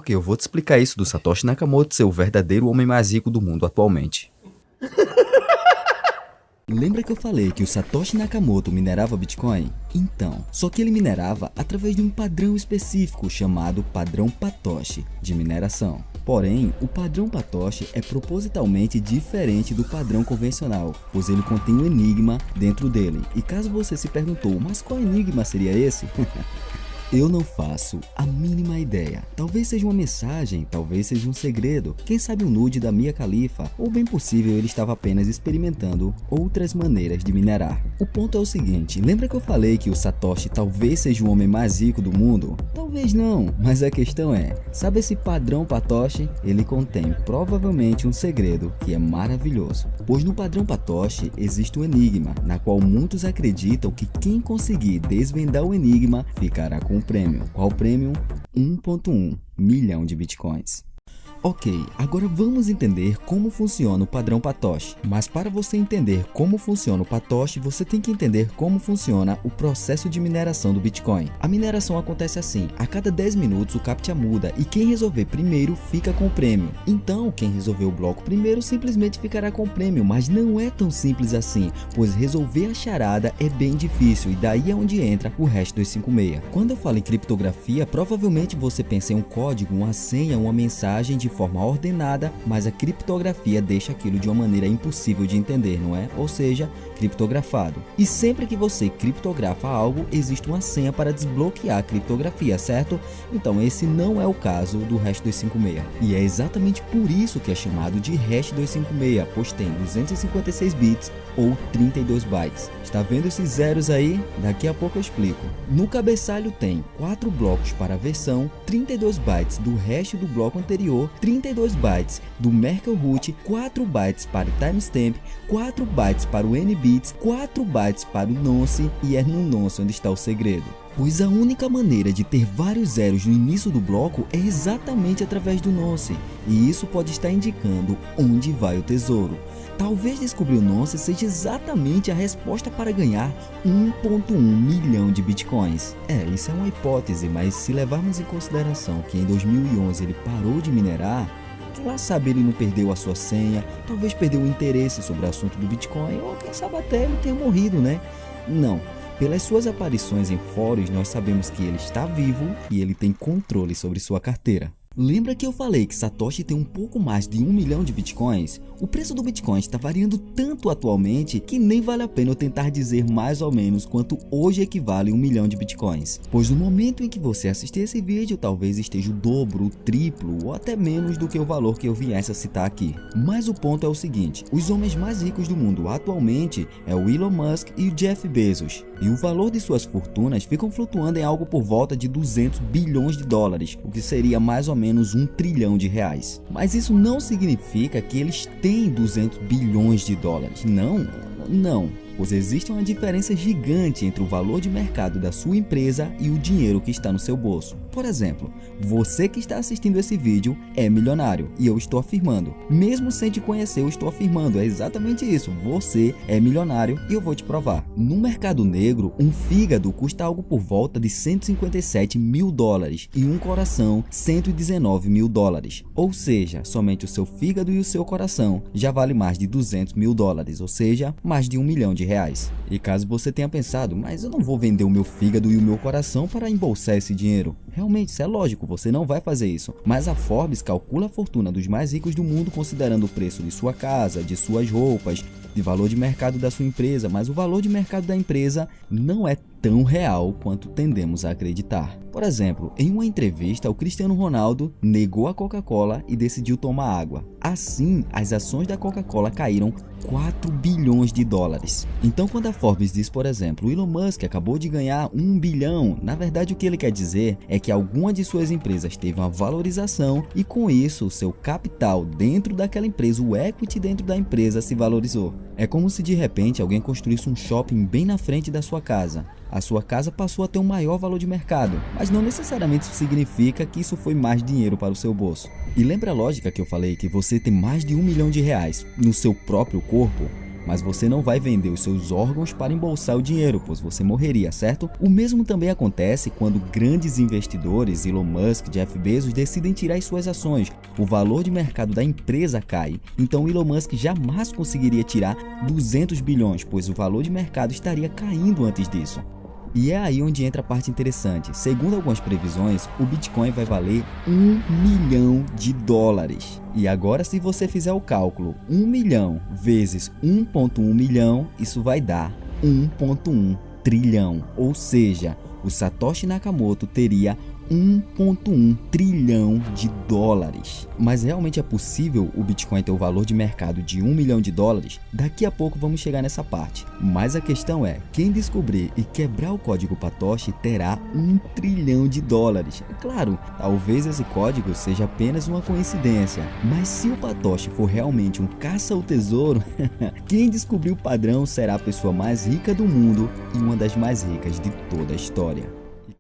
Ok, eu vou te explicar isso do Satoshi Nakamoto ser o verdadeiro homem mais rico do mundo atualmente. Lembra que eu falei que o Satoshi Nakamoto minerava Bitcoin? Então, só que ele minerava através de um padrão específico chamado padrão Patoshi de mineração. Porém, o padrão Patoshi é propositalmente diferente do padrão convencional, pois ele contém um enigma dentro dele. E caso você se perguntou, mas qual enigma seria esse? Eu não faço a mínima ideia. Talvez seja uma mensagem, talvez seja um segredo. Quem sabe um nude da Mia Khalifa? Ou bem possível ele estava apenas experimentando outras maneiras de minerar. O ponto é o seguinte, lembra que eu falei que o Satoshi talvez seja o homem mais rico do mundo? Talvez não, mas a questão é, sabe esse padrão Patoshi? Ele contém provavelmente um segredo que é maravilhoso. Pois no padrão Patoshi existe um enigma, na qual muitos acreditam que quem conseguir desvendar o enigma ficará com o prêmio. Qual prêmio? 1,1 milhão de bitcoins. Ok, agora vamos entender como funciona o padrão Patoshi. Mas para você entender como funciona o Patoshi, você tem que entender como funciona o processo de mineração do Bitcoin. A mineração acontece assim, a cada 10 minutos o CAPTCHA muda e quem resolver primeiro fica com o prêmio. Então, quem resolver o bloco primeiro simplesmente ficará com o prêmio, mas não é tão simples assim, pois resolver a charada é bem difícil e daí é onde entra o hash 256. Quando eu falo em criptografia, provavelmente você pensa em um código, uma senha, uma mensagem de forma ordenada, mas a criptografia deixa aquilo de uma maneira impossível de entender, não é? Ou seja, criptografado. E sempre que você criptografa algo, existe uma senha para desbloquear a criptografia, certo? Então esse não é o caso do hash 256. E é exatamente por isso que é chamado de hash 256, pois tem 256 bits ou 32 bytes. Está vendo esses zeros aí? Daqui a pouco eu explico. No cabeçalho tem 4 blocos para a versão, 32 bytes do hash do bloco anterior, 32 bytes do Merkle root, 4 bytes para o timestamp, 4 bytes para o NBits, 4 bytes para o nonce, e é no nonce onde está o segredo. Pois a única maneira de ter vários zeros no início do bloco é exatamente através do nonce, e isso pode estar indicando onde vai o tesouro. Talvez descobrir o nonce seja exatamente a resposta para ganhar 1,1 milhão de bitcoins. Isso é uma hipótese, mas se levarmos em consideração que em 2011 ele parou de minerar, lá sabe ele não perdeu a sua senha, talvez perdeu o interesse sobre o assunto do Bitcoin, ou quem sabe até ele tenha morrido, né? Não. Pelas suas aparições em fóruns, nós sabemos que ele está vivo e ele tem controle sobre sua carteira. Lembra que eu falei que Satoshi tem um pouco mais de 1 milhão de bitcoins? O preço do Bitcoin está variando tanto atualmente que nem vale a pena eu tentar dizer mais ou menos quanto hoje equivale 1 milhão de bitcoins. Pois no momento em que você assistir esse vídeo, talvez esteja o dobro, o triplo ou até menos do que o valor que eu viesse a citar aqui. Mas o ponto é o seguinte, os homens mais ricos do mundo atualmente é o Elon Musk e o Jeff Bezos. E o valor de suas fortunas ficam flutuando em algo por volta de 200 bilhões de dólares, o que seria mais ou menos 1 trilhão de reais. Mas isso não significa que eles têm 200 bilhões de dólares. Não. Pois existe uma diferença gigante entre o valor de mercado da sua empresa e o dinheiro que está no seu bolso. Por exemplo, você que está assistindo esse vídeo é milionário, e eu estou afirmando, mesmo sem te conhecer, eu estou afirmando, é exatamente isso, você é milionário e eu vou te provar. No mercado negro, um fígado custa algo por volta de 157 mil dólares e um coração 119 mil dólares. Ou seja, somente o seu fígado e o seu coração já vale mais de 200 mil dólares, ou seja, mais de 1 milhão de reais. E caso você tenha pensado, mas eu não vou vender o meu fígado e o meu coração para embolsar esse dinheiro. Realmente, isso é lógico, você não vai fazer isso. Mas a Forbes calcula a fortuna dos mais ricos do mundo considerando o preço de sua casa, de suas roupas, de valor de mercado da sua empresa, mas o valor de mercado da empresa não é tão real quanto tendemos a acreditar. Por exemplo, em uma entrevista, o Cristiano Ronaldo negou a Coca-Cola e decidiu tomar água. Assim, as ações da Coca-Cola caíram 4 bilhões de dólares. Então, quando a Forbes diz, por exemplo, o Elon Musk acabou de ganhar 1 bilhão, na verdade o que ele quer dizer é que alguma de suas empresas teve uma valorização e com isso, o seu capital dentro daquela empresa, o equity dentro da empresa se valorizou. É como se de repente alguém construísse um shopping bem na frente da sua casa. A sua casa passou a ter um maior valor de mercado, mas não necessariamente isso significa que isso foi mais dinheiro para o seu bolso. E lembra a lógica que eu falei que você tem mais de 1 milhão de reais no seu próprio corpo? mas você não vai vender os seus órgãos para embolsar o dinheiro, pois você morreria, certo? O mesmo também acontece quando grandes investidores, Elon Musk, Jeff Bezos, decidem tirar as suas ações. O valor de mercado da empresa cai, então Elon Musk jamais conseguiria tirar 200 bilhões, pois o valor de mercado estaria caindo antes disso. E é aí onde entra a parte interessante. Segundo algumas previsões, o Bitcoin vai valer $1 milhão. E agora, se você fizer o cálculo, 1 milhão vezes 1,1 milhão, isso vai dar 1,1 trilhão. Ou seja, o Satoshi Nakamoto teria 1,1 trilhão de dólares. Mas realmente é possível o Bitcoin ter o valor de mercado de $1 milhão? Daqui a pouco vamos chegar nessa parte. Mas a questão é, quem descobrir e quebrar o código Patoshi terá 1 trilhão de dólares. É claro, talvez esse código seja apenas uma coincidência, mas se o Patoshi for realmente um caça ao tesouro, quem descobrir o padrão será a pessoa mais rica do mundo e uma das mais ricas de toda a história.